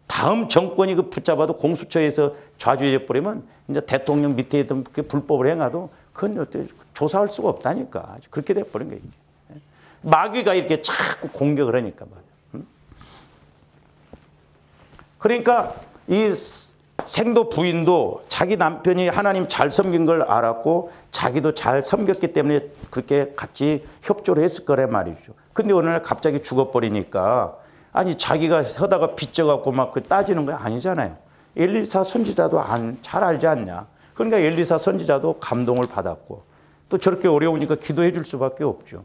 다음 정권이 그 붙잡아도 공수처에서 좌주해 버리면 이제 대통령 밑에 있던 그 불법을 행하도 그건 어때 조사할 수가 없다니까. 그렇게 돼 버린 거예요. 이제. 마귀가 이렇게 자꾸 공격을 하니까 말이야. 그러니까 이 생도 부인도 자기 남편이 하나님 잘 섬긴 걸 알았고 자기도 잘 섬겼기 때문에 그렇게 같이 협조를 했을 거란 말이죠. 근데 어느 날 갑자기 죽어버리니까 아니 자기가 하다가 빚져갖고 막 그 따지는 거 아니잖아요. 114 선지자도 잘 알지 않냐. 그러니까 엘리사 선지자도 감동을 받았고 또 저렇게 어려우니까 기도해 줄 수밖에 없죠.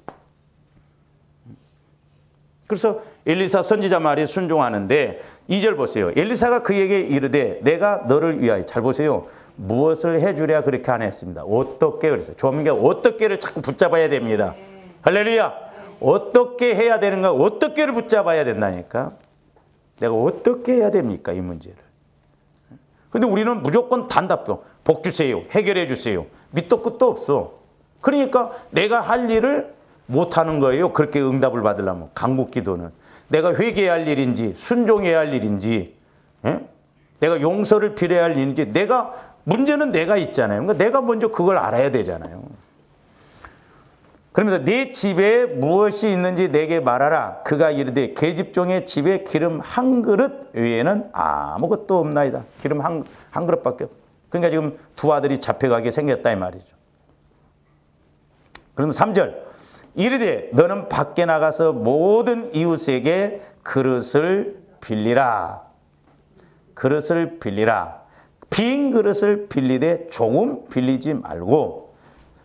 그래서 엘리사 선지자 말에 순종하는데 2절 보세요. 엘리사가 그에게 이르되 내가 너를 위하여, 잘 보세요, 무엇을 해주랴 그렇게 안 했습니다. 어떻게 그랬어요. 조문가 어떻게를 자꾸 붙잡아야 됩니다. 할렐루야. 어떻게 해야 되는가, 어떻게를 붙잡아야 된다니까. 내가 어떻게 해야 됩니까 이 문제를. 근데 우리는 무조건 단답형, 복 주세요, 해결해 주세요, 밑도 끝도 없어. 그러니까 내가 할 일을 못하는 거예요. 그렇게 응답을 받으려면. 간구 기도는 내가 회개해야 할 일인지 순종해야 할 일인지, 내가 용서를 빌어야 할 일인지, 문제는 내가 있잖아요. 그러니까 내가 먼저 그걸 알아야 되잖아요. 그러면서 내 집에 무엇이 있는지 내게 말하라. 그가 이르되 계집종의 집에 기름 한 그릇 외에는 아무것도 없나이다. 기름 한 그릇밖에 없어. 그러니까 지금 두 아들이 잡혀가게 생겼다 이 말이죠. 그럼 3절 이르되 너는 밖에 나가서 모든 이웃에게 그릇을 빌리라. 그릇을 빌리라. 빈 그릇을 빌리되 조금 빌리지 말고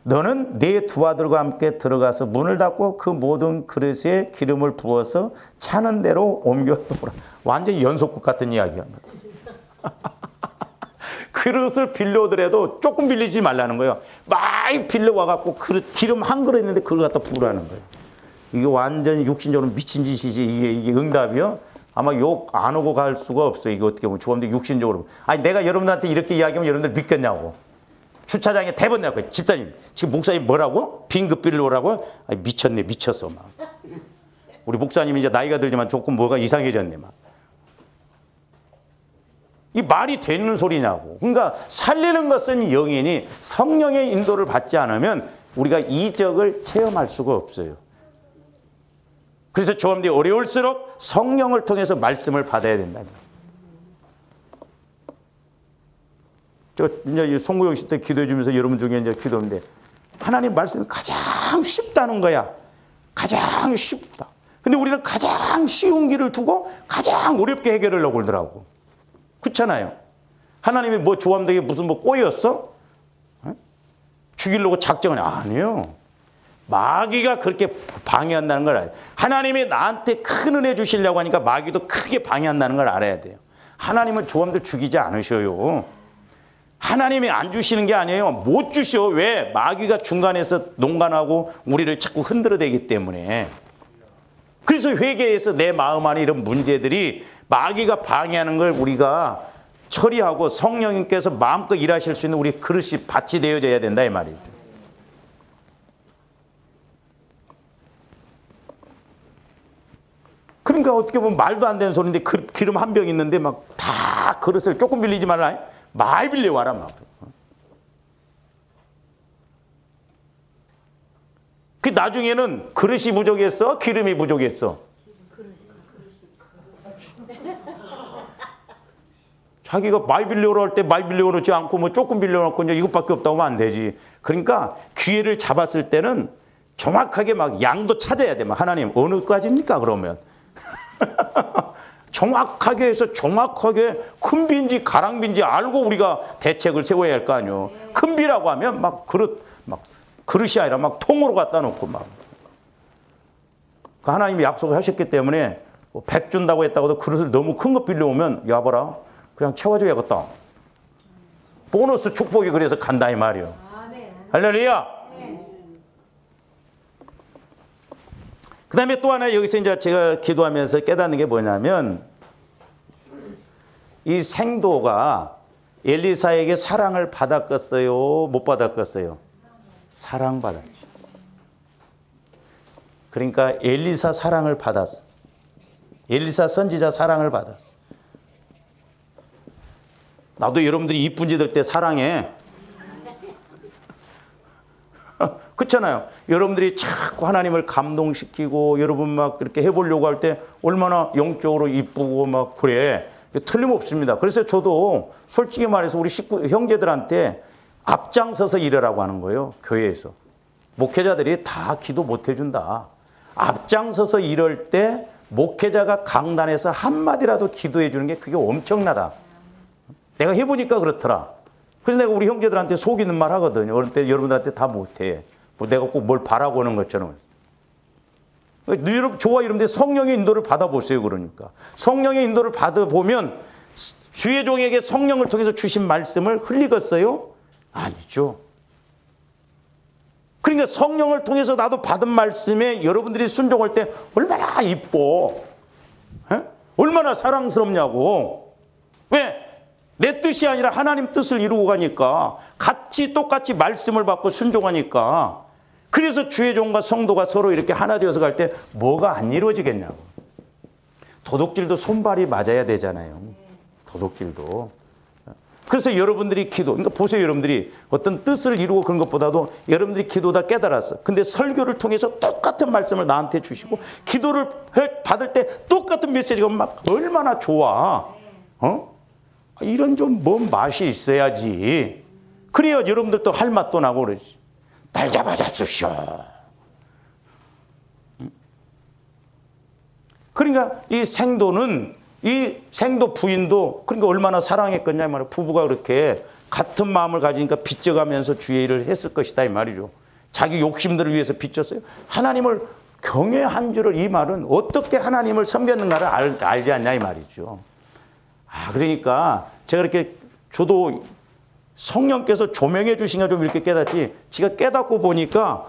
너는 네 두 아들과 함께 들어가서 문을 닫고 그 모든 그릇에 기름을 부어서 차는 대로 옮겨놓으라. 완전히 연속극 같은 이야기입니다. 그릇을 빌려오더라도 조금 빌리지 말라는 거예요. 많이 빌려와갖고 기름 한 그릇 있는데 그걸 갖다 부으라는 거예요. 이게 완전히 육신적으로 미친 짓이지. 이게 응답이요? 아마 욕 안 오고 갈 수가 없어요. 이게 어떻게 보면 조금도 육신적으로. 아니 내가 여러분들한테 이렇게 이야기하면 여러분들 믿겠냐고. 주차장에 대본 내고 집사님 지금 목사님 뭐라고? 빈급 빌려오라고? 아니 미쳤네, 미쳤어 막. 우리 목사님이 이제 나이가 들지만 조금 뭐가 이상해졌네 막. 이 말이 되는 소리냐고. 그러니까 살리는 것은 영이니 성령의 인도를 받지 않으면 우리가 이적을 체험할 수가 없어요. 그래서 조금더 어려울수록 성령을 통해서 말씀을 받아야 된다. 저 이제 송구영 씨 때 기도해 주면서 여러분 중에 이제 기도인데 하나님 말씀이 가장 쉽다는 거야. 가장 쉽다. 근데 우리는 가장 쉬운 길을 두고 가장 어렵게 해결하려고 그러더라고. 그렇잖아요. 하나님이 뭐 조함되게 무슨 뭐 꼬였어? 죽이려고 작정을 아니에요. 마귀가 그렇게 방해한다는 걸 알아요. 하나님이 나한테 큰 은혜 주시려고 하니까 마귀도 크게 방해한다는 걸 알아야 돼요. 하나님은 조함들 죽이지 않으셔요. 하나님이 안 주시는 게 아니에요. 못 주셔. 왜? 마귀가 중간에서 농간하고 우리를 자꾸 흔들어대기 때문에. 그래서 회개에서 내 마음 안에 이런 문제들이 마귀가 방해하는 걸 우리가 처리하고 성령님께서 마음껏 일하실 수 있는 우리 그릇이 밭이 되어져야 된다 이 말이죠. 그러니까 어떻게 보면 말도 안 되는 소리인데 기름 한 병 있는데 막 다 그릇을 조금 빌리지 말라. 말 빌려와라 막. 그 나중에는 그릇이 부족했어? 기름이 부족했어? 자기가 많이 빌려오라 할 때 많이 빌려오지 않고 뭐 조금 빌려놓고 이제 이것밖에 없다고 하면 안 되지. 그러니까 기회를 잡았을 때는 정확하게 막 양도 찾아야 돼. 막 하나님 어느까지입니까 그러면? 정확하게 해서 정확하게 큰 빈지 가랑빈지 알고 우리가 대책을 세워야 할 거 아니에요. 큰 비라고 하면 막 그릇이 아니라 막 통으로 갖다 놓고 막. 하나님이 약속을 하셨기 때문에 100 준다고 했다고도 그릇을 너무 큰 거 빌려오면 야봐라 그냥 채워줘야겠다. 보너스 축복이 그래서 간다 이 말이에요. 할렐루야. 그 다음에 또 하나 여기서 이제 제가 기도하면서 깨닫는 게 뭐냐면 이 생도가 엘리사에게 사랑을 받았겠어요? 못 받았겠어요? 사랑받았죠. 그러니까 엘리사 사랑을 받았어. 엘리사 선지자 사랑을 받았어. 나도 여러분들이 이쁜 짓 할 때 사랑해. 그렇잖아요. 여러분들이 자꾸 하나님을 감동시키고 여러분 막 그렇게 해보려고 할 때 얼마나 영적으로 이쁘고 막 그래. 틀림없습니다. 그래서 저도 솔직히 말해서 우리 형제들한테 앞장서서 일하라고 하는 거예요. 교회에서. 목회자들이 다 기도 못 해준다. 앞장서서 일할 때 목회자가 강단에서 한마디라도 기도해 주는 게 그게 엄청나다. 내가 해보니까 그렇더라. 그래서 내가 우리 형제들한테 속이는 말 하거든요. 어느 때 여러분들한테 다 못해. 뭐 내가 꼭 뭘 바라고 하는 것처럼. 여러분, 저와 여러분들 성령의 인도를 받아보세요. 그러니까 성령의 인도를 받아보면 주의 종에게 성령을 통해서 주신 말씀을 흘리겠어요? 아니죠. 그러니까 성령을 통해서 나도 받은 말씀에 여러분들이 순종할 때 얼마나 이뻐, 에? 얼마나 사랑스럽냐고. 왜? 내 뜻이 아니라 하나님 뜻을 이루고 가니까, 같이 똑같이 말씀을 받고 순종하니까. 그래서 주의 종과 성도가 서로 이렇게 하나 되어서 갈 때 뭐가 안 이루어지겠냐고. 도둑질도 손발이 맞아야 되잖아요. 도둑질도. 그래서 여러분들이 기도, 그러니까 보세요. 여러분들이 어떤 뜻을 이루고 그런 것보다도 여러분들이 기도다 깨달았어. 근데 설교를 통해서 똑같은 말씀을 나한테 주시고 기도를 받을 때 똑같은 메시지가 막 얼마나 좋아. 이런 좀 뭔 맛이 있어야지. 그래야 여러분들도 할 맛도 나고 그러지. 날 잡아잡수쇼. 그러니까 이 생도는, 이 생도 부인도 그러니까 얼마나 사랑했겠냐 이 말이에요. 부부가 그렇게 같은 마음을 가지니까 빚져가면서 주의 일을 했을 것이다 이 말이죠. 자기 욕심들을 위해서 빚졌어요. 하나님을 경외한 줄을, 이 말은 어떻게 하나님을 섬겼는가를 알지 않냐 이 말이죠. 그러니까 제가 이렇게 저도 성령께서 조명해 주신가 좀 이렇게 깨닫지, 제가 깨닫고 보니까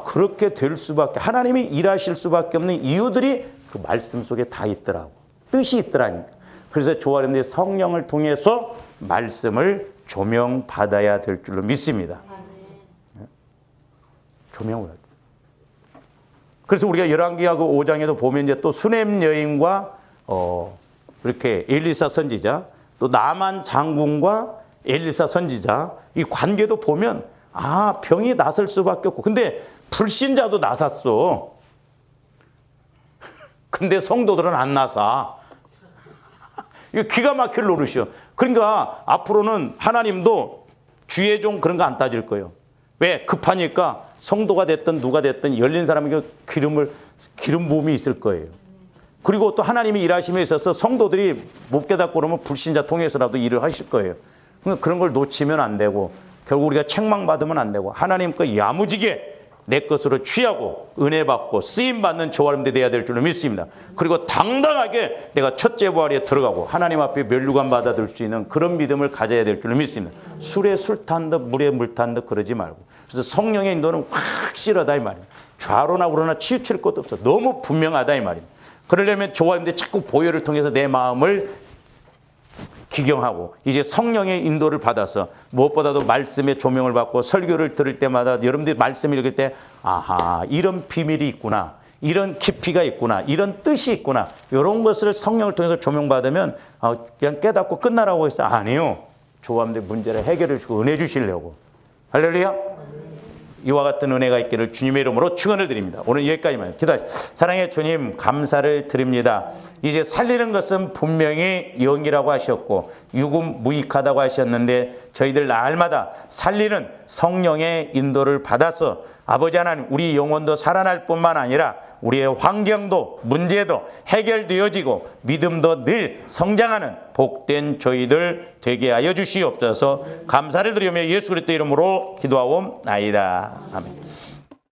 그렇게 될 수밖에, 하나님이 일하실 수밖에 없는 이유들이 그 말씀 속에 다 있더라고. 뜻이 있더라니까. 그래서 조아는데 성령을 통해서 말씀을 조명받아야 될 줄로 믿습니다. 조명을. 그래서 우리가 열왕기하고 5장에도 보면 이제 또 수넴 여인과 이렇게 엘리사 선지자, 또 나만 장군과 엘리사 선지자, 이 관계도 보면 병이 나설 수밖에 없고, 근데 불신자도 나섰어. 근데 성도들은 안 나서. 이거 기가 막힐 노릇이요. 그러니까 앞으로는 하나님도 주의 종 그런 거 안 따질 거예요. 왜? 급하니까 성도가 됐든 누가 됐든 열린 사람에게 기름 부음이 있을 거예요. 그리고 또 하나님이 일하심에 있어서 성도들이 못 깨닫고 그러면 불신자 통해서라도 일을 하실 거예요. 그러니까 그런 걸 놓치면 안 되고, 결국 우리가 책망받으면 안 되고, 하나님 거 야무지게 내 것으로 취하고 은혜 받고 쓰임 받는 조아름대 돼야 될 줄로 믿습니다. 그리고 당당하게 내가 첫째 부활에 들어가고 하나님 앞에 면류관 받아들 수 있는 그런 믿음을 가져야 될 줄로 믿습니다. 술에 술 탄 듯 물에 물 탄 듯 그러지 말고. 그래서 성령의 인도는 확실하다 이 말이에요. 좌로나 우로나 치우칠 것도 없어. 너무 분명하다 이 말이에요. 그러려면 조아름대 자꾸 보혈을 통해서 내 마음을 기경하고 이제 성령의 인도를 받아서 무엇보다도 말씀의 조명을 받고 설교를 들을 때마다 여러분들이 말씀을 읽을 때 이런 비밀이 있구나, 이런 깊이가 있구나, 이런 뜻이 있구나, 이런 것을 성령을 통해서 조명받으면 그냥 깨닫고 끝나라고 했어요. 아니요. 조아름대 문제를 해결해 주시고 은혜 주시려고. 할렐루야. 이와 같은 은혜가 있기를 주님의 이름으로 축원을 드립니다. 오늘 여기까지만 기도하시죠. 사랑의 주님, 감사를 드립니다. 이제 살리는 것은 분명히 영이라고 하셨고 육은 무익하다고 하셨는데, 저희들 날마다 살리는 성령의 인도를 받아서 아버지 하나님, 우리 영혼도 살아날 뿐만 아니라 우리의 환경도 문제도 해결되어지고 믿음도 늘 성장하는 복된 저희들 되게 하여 주시옵소서. 감사를 드리며 예수 그리스도 이름으로 기도하옵나이다. 아멘.